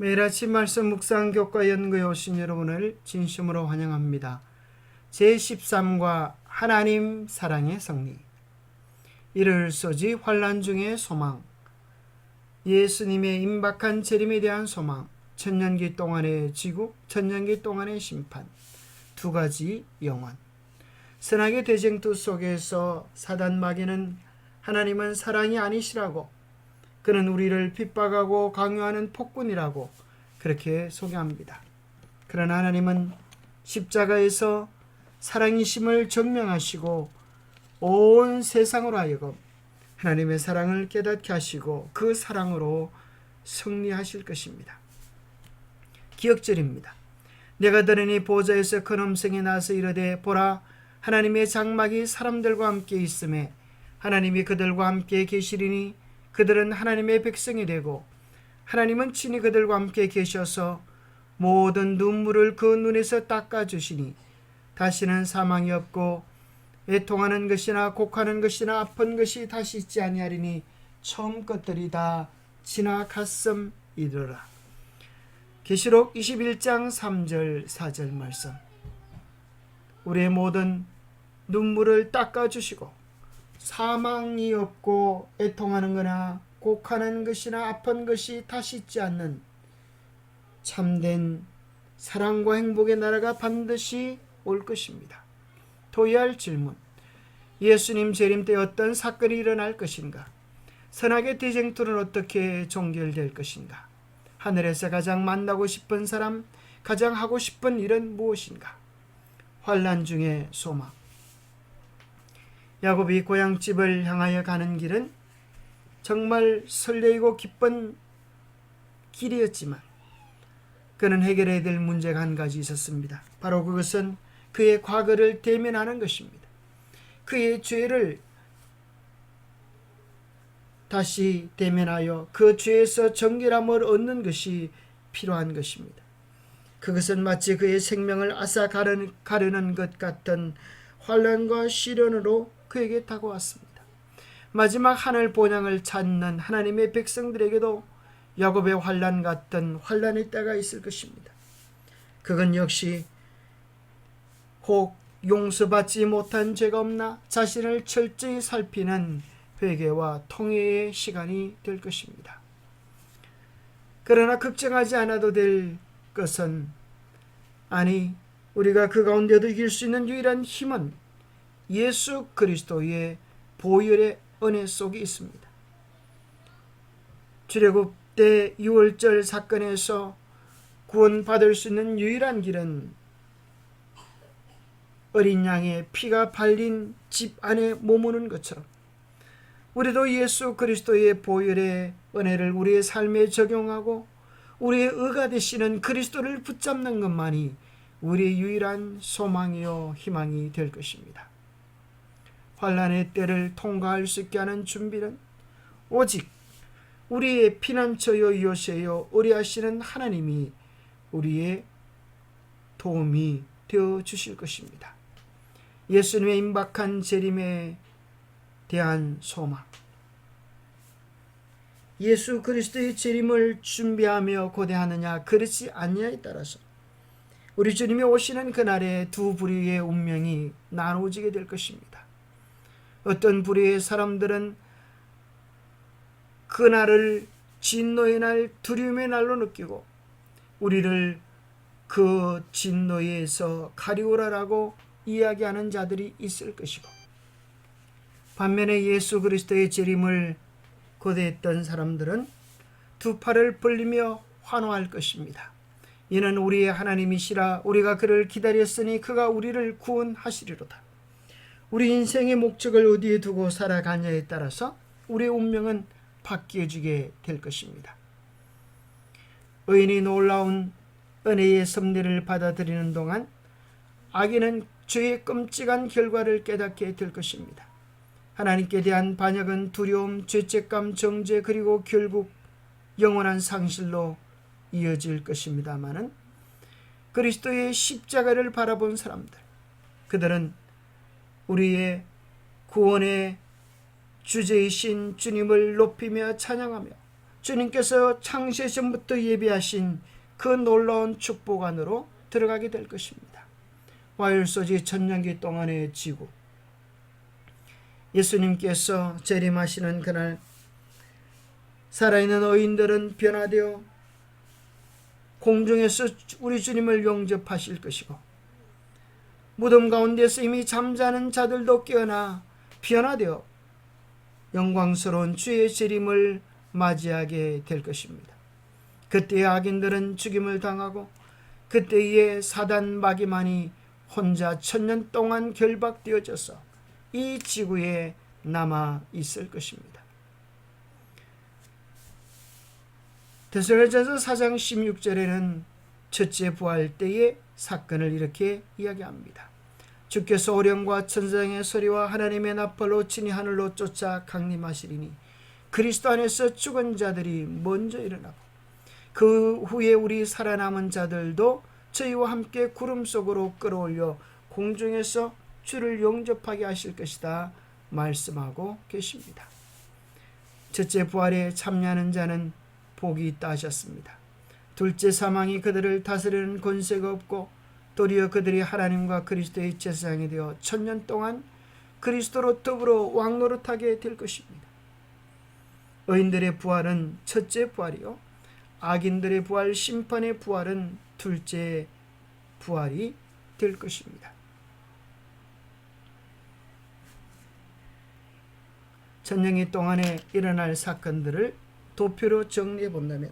매일 아침 말씀 묵상 교과 연구에 오신 여러분을 진심으로 환영합니다. 제13과 하나님 사랑의 승리. 이를 소지 환난 중의 소망. 예수님의 임박한 재림에 대한 소망. 천년기 동안의 지국, 천년기 동안의 심판. 두 가지 영원. 선악의 대쟁투 속에서 사단 마귀는 하나님은 사랑이 아니시라고, 그는 우리를 핍박하고 강요하는 폭군이라고 그렇게 소개합니다. 그러나 하나님은 십자가에서 사랑이심을 증명하시고 온 세상으로 하여금 하나님의 사랑을 깨닫게 하시고 그 사랑으로 승리하실 것입니다. 기억절입니다. 내가 들으니 보좌에서 큰 음성이 나서 이르되 보라, 하나님의 장막이 사람들과 함께 있음에 하나님이 그들과 함께 계시리니 그들은 하나님의 백성이 되고 하나님은 친히 그들과 함께 계셔서 모든 눈물을 그 눈에서 닦아주시니 다시는 사망이 없고 애통하는 것이나 곡하는 것이나 아픈 것이 다시 있지 아니하리니 처음 것들이 다 지나갔음이더라. 계시록 21장 3절 4절 말씀. 우리의 모든 눈물을 닦아주시고 사망이 없고 애통하는 거나 곡하는 것이나 아픈 것이 다시 있지 않는 참된 사랑과 행복의 나라가 반드시 올 것입니다. 토의할 질문. 예수님 재림 때 어떤 사건이 일어날 것인가? 선악의 대쟁투는 어떻게 종결될 것인가? 하늘에서 가장 만나고 싶은 사람, 가장 하고 싶은 일은 무엇인가? 환난 중의 소망. 야곱이 고향집을 향하여 가는 길은 정말 설레이고 기쁜 길이었지만 그는 해결해야 될 문제가 한 가지 있었습니다. 바로 그것은 그의 과거를 대면하는 것입니다. 그의 죄를 다시 대면하여 그 죄에서 정결함을 얻는 것이 필요한 것입니다. 그것은 마치 그의 생명을 앗아 가려는 것 같은 환난과 시련으로 그에게 다가왔습니다. 마지막 하늘 본향을 찾는 하나님의 백성들에게도 야곱의 환난 같은 환난의 때가 있을 것입니다. 그건 역시 혹 용서받지 못한 죄가 없나 자신을 철저히 살피는 회개와 통회의 시간이 될 것입니다. 그러나 걱정하지 않아도 될 것은, 아니 우리가 그 가운데도 이길 수 있는 유일한 힘은 예수 그리스도의 보혈의 은혜 속에 있습니다. 출애굽 때 유월절 사건에서 구원받을 수 있는 유일한 길은 어린 양의 피가 발린 집 안에 머무는 것처럼 우리도 예수 그리스도의 보혈의 은혜를 우리의 삶에 적용하고 우리의 의가 되시는 그리스도를 붙잡는 것만이 우리의 유일한 소망이요 희망이 될 것입니다. 환난의 때를 통과할 수 있게 하는 준비는 오직 우리의 피난처요 요새요 의뢰하시는 하나님이 우리의 도움이 되어 주실 것입니다. 예수님의 임박한 재림에 대한 소망. 예수 그리스도의 재림을 준비하며 고대하느냐 그렇지 않느냐에 따라서 우리 주님이 오시는 그날에 두 부류의 운명이 나누어지게 될 것입니다. 어떤 부류의 사람들은 그날을 진노의 날, 두려움의 날로 느끼고 우리를 그 진노에서 가리우라라고 이야기하는 자들이 있을 것이고, 반면에 예수 그리스도의 재림을 고대했던 사람들은 두 팔을 벌리며 환호할 것입니다. 이는 우리의 하나님이시라, 우리가 그를 기다렸으니 그가 우리를 구원하시리로다. 우리 인생의 목적을 어디에 두고 살아가냐에 따라서 우리의 운명은 바뀌어지게 될 것입니다. 의인이 놀라운 은혜의 섭리를 받아들이는 동안 악인은 죄의 끔찍한 결과를 깨닫게 될 것입니다. 하나님께 대한 반역은 두려움, 죄책감, 정죄 그리고 결국 영원한 상실로 이어질 것입니다마는 그리스도의 십자가를 바라본 사람들, 그들은 우리의 구원의 주제이신 주님을 높이며 찬양하며 주님께서 창세 전부터 예비하신 그 놀라운 축복 안으로 들어가게 될 것입니다. 와율소지 천년기 동안의 지구, 예수님께서 재림하시는 그날 살아있는 의인들은 변화되어 공중에서 우리 주님을 영접하실 것이고, 무덤 가운데서 이미 잠자는 자들도 깨어나 변화되어 영광스러운 주의 재림을 맞이하게 될 것입니다. 그때의 악인들은 죽임을 당하고, 그때의 사단 마귀만이 혼자 천년 동안 결박되어져서 이 지구에 남아 있을 것입니다. 데살로니가전서 4장 16절에는 첫째 부활 때의 사건을 이렇게 이야기합니다. 주께서 오령과 천사장의 소리와 하나님의 나팔로 친히 하늘로 쫓아 강림하시리니 그리스도 안에서 죽은 자들이 먼저 일어나고 그 후에 우리 살아남은 자들도 저희와 함께 구름 속으로 끌어올려 공중에서 주를 영접하게 하실 것이다 말씀하고 계십니다. 첫째 부활에 참여하는 자는 복이 있다 하셨습니다. 둘째 사망이 그들을 다스리는 권세가 없고 도리어 그들이 하나님과 그리스도의 제사장이 되어 천년 동안 그리스도로 더불어 왕노릇하게 될 것입니다. 의인들의 부활은 첫째 부활이요, 악인들의 부활, 심판의 부활은 둘째 부활이 될 것입니다. 천년기 동안에 일어날 사건들을 도표로 정리해 본다면,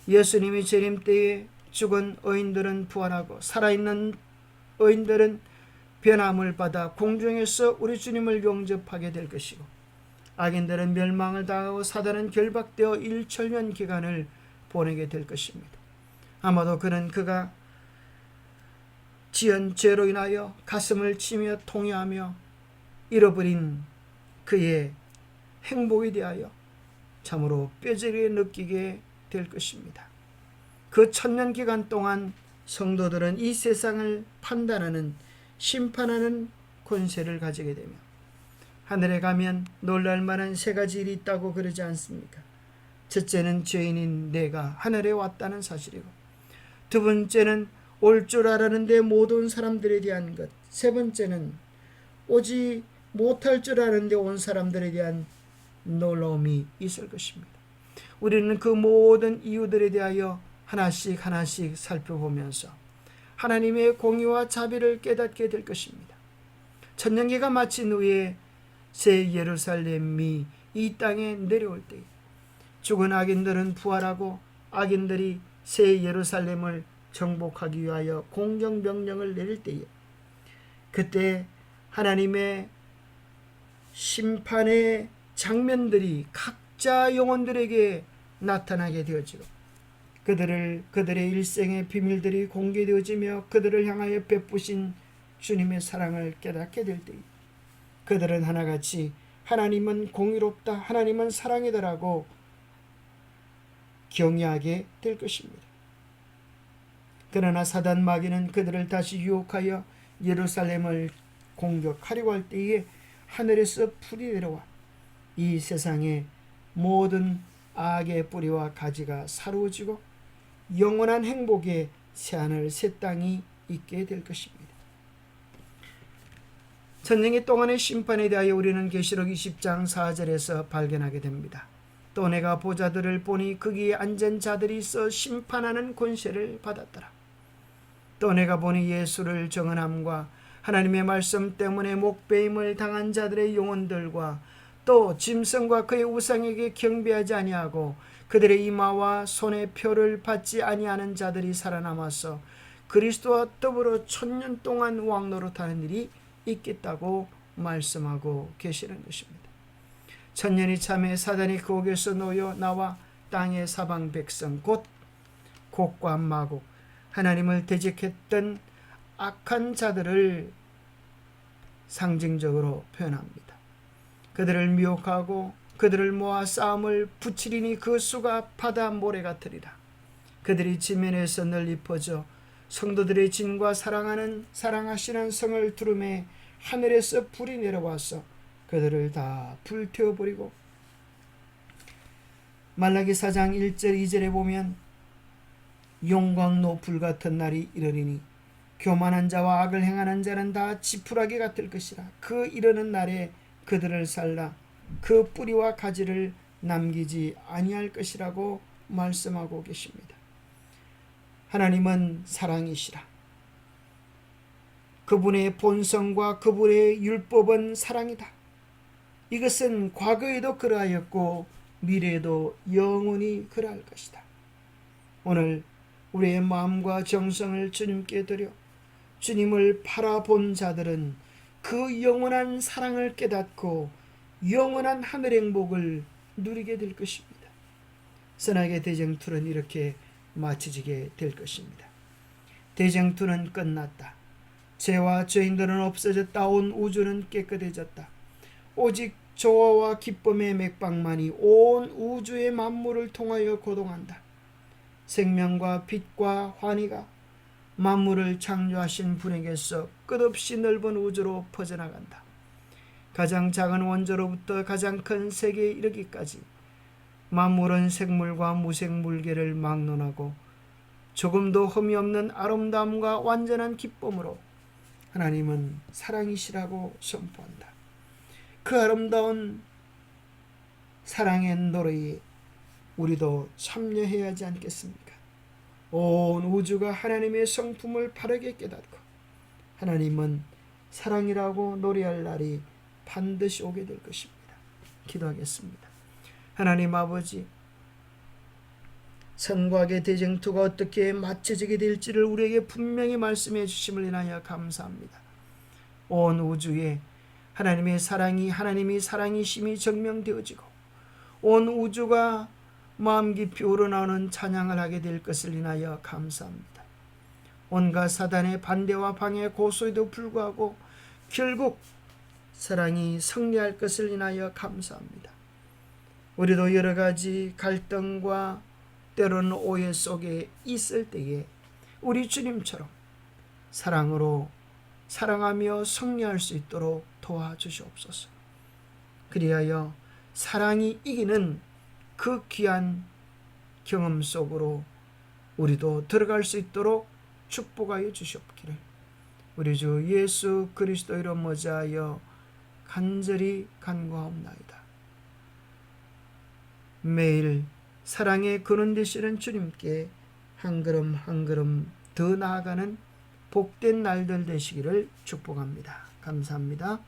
예수님이 재림 때에 죽은 의인들은 부활하고 살아있는 의인들은 변함을 받아 공중에서 우리 주님을 영접하게 될 것이고, 악인들은 멸망을 당하고 사단은 결박되어 일천년 기간을 보내게 될 것입니다. 아마도 그는 그가 지은 죄로 인하여 가슴을 치며 통회하며 잃어버린 그의 행복에 대하여 참으로 뼈저리게 느끼게 될 것입니다. 그 천년 기간 동안 성도들은 이 세상을 판단하는, 심판하는 권세를 가지게 되며, 하늘에 가면 놀랄 만한 세 가지 일이 있다고 그러지 않습니까? 첫째는 죄인인 내가 하늘에 왔다는 사실이고, 두 번째는 올 줄 알았는데 못 온 사람들에 대한 것, 세 번째는 오지 못할 줄 아는데 온 사람들에 대한 놀라움이 있을 것입니다. 우리는 그 모든 이유들에 대하여 하나씩 하나씩 살펴보면서 하나님의 공의와 자비를 깨닫게 될 것입니다. 천년기가 마친 후에 새 예루살렘이 이 땅에 내려올 때에 죽은 악인들은 부활하고 악인들이 새 예루살렘을 정복하기 위하여 공정명령을 내릴 때에, 그때 하나님의 심판의 장면들이 각자 영혼들에게 나타나게 되어지고, 그들의 일생의 비밀들이 공개되어지며 그들을 향하여 베푸신 주님의 사랑을 깨닫게 될 때에 그들은 하나같이 하나님은 공의롭다, 하나님은 사랑이다라고 경외하게 될 것입니다. 그러나 사단 마귀는 그들을 다시 유혹하여 예루살렘을 공격하려고 할 때에 하늘에서 불이 내려와 이 세상의 모든 악의 뿌리와 가지가 사루어지고 영원한 행복의 새하늘 새 땅이 있게 될 것입니다. 천년기 동안의 심판에 대하여 우리는 계시록 20장 4절에서 발견하게 됩니다. 또 내가 보좌들을 보니 거기에 앉은 자들이 있어 심판하는 권세를 받았더라. 또 내가 보니 예수를 정언함과 하나님의 말씀 때문에 목배임을 당한 자들의 영혼들과 또 짐승과 그의 우상에게 경배하지 아니하고 그들의 이마와 손의 표를 받지 아니하는 자들이 살아남아서 그리스도와 더불어 천년 동안 왕노릇하는 일이 있겠다고 말씀하고 계시는 것입니다. 천년이 참에 사단이 그옥에서 놓여 나와 땅의 사방 백성 곧 곡과 마곡, 하나님을 대적했던 악한 자들을 상징적으로 표현합니다. 그들을 미혹하고 그들을 모아 싸움을 붙이리니 그 수가 바다 모래 같으리라. 그들이 지면에서 널리 퍼져 성도들의 진과 사랑하시는 성을 두루매 하늘에서 불이 내려와서 그들을 다 불태워버리고 말라기 4장 1절 2절에 보면 용광로 불같은 날이 이르리니 교만한 자와 악을 행하는 자는 다 지푸라기 같을 것이라. 그 이르는 날에 그들을 살라 그 뿌리와 가지를 남기지 아니할 것이라고 말씀하고 계십니다. 하나님은 사랑이시라. 그분의 본성과 그분의 율법은 사랑이다. 이것은 과거에도 그러하였고 미래에도 영원히 그러할 것이다. 오늘 우리의 마음과 정성을 주님께 드려 주님을 바라본 자들은 그 영원한 사랑을 깨닫고 영원한 하늘의 행복을 누리게 될 것입니다. 선악의 대쟁투는 이렇게 마쳐지게 될 것입니다. 대쟁투는 끝났다. 죄와 죄인들은 없어졌다. 온 우주는 깨끗해졌다. 오직 조화와 기쁨의 맥박만이 온 우주의 만물을 통하여 고동한다. 생명과 빛과 환희가 만물을 창조하신 분에게서 끝없이 넓은 우주로 퍼져나간다. 가장 작은 원조로부터 가장 큰 세계에 이르기까지 만물은 생물과 무생물계를 막론하고 조금도 흠이 없는 아름다움과 완전한 기쁨으로 하나님은 사랑이시라고 선포한다. 그 아름다운 사랑의 노래에 우리도 참여해야 하지 않겠습니까? 온 우주가 하나님의 성품을 바르게 깨닫고 하나님은 사랑이라고 노래할 날이 반드시 오게 될 것입니다. 기도하겠습니다. 하나님 아버지, 선과 악의 대쟁투가 어떻게 맞춰지게 될지를 우리에게 분명히 말씀해 주심을 인하여 감사합니다. 온 우주에 하나님의 사랑이, 하나님이 사랑이심이 증명되어지고 온 우주가 마음 깊이 우러나오는 찬양을 하게 될 것을 인하여 감사합니다. 온갖 사단의 반대와 방해 고소에도 불구하고 결국 사랑이 승리할 것을 인하여 감사합니다. 우리도 여러 가지 갈등과 때로는 오해 속에 있을 때에 우리 주님처럼 사랑으로 사랑하며 승리할 수 있도록 도와주시옵소서. 그리하여 사랑이 이기는 그 귀한 경험 속으로 우리도 들어갈 수 있도록 축복하여 주시옵기를 우리 주 예수 그리스도 이름 모자하여 간절히 간구하옵나이다. 매일 사랑의 근원 되시는 주님께 한 걸음 한 걸음 더 나아가는 복된 날들 되시기를 축복합니다. 감사합니다.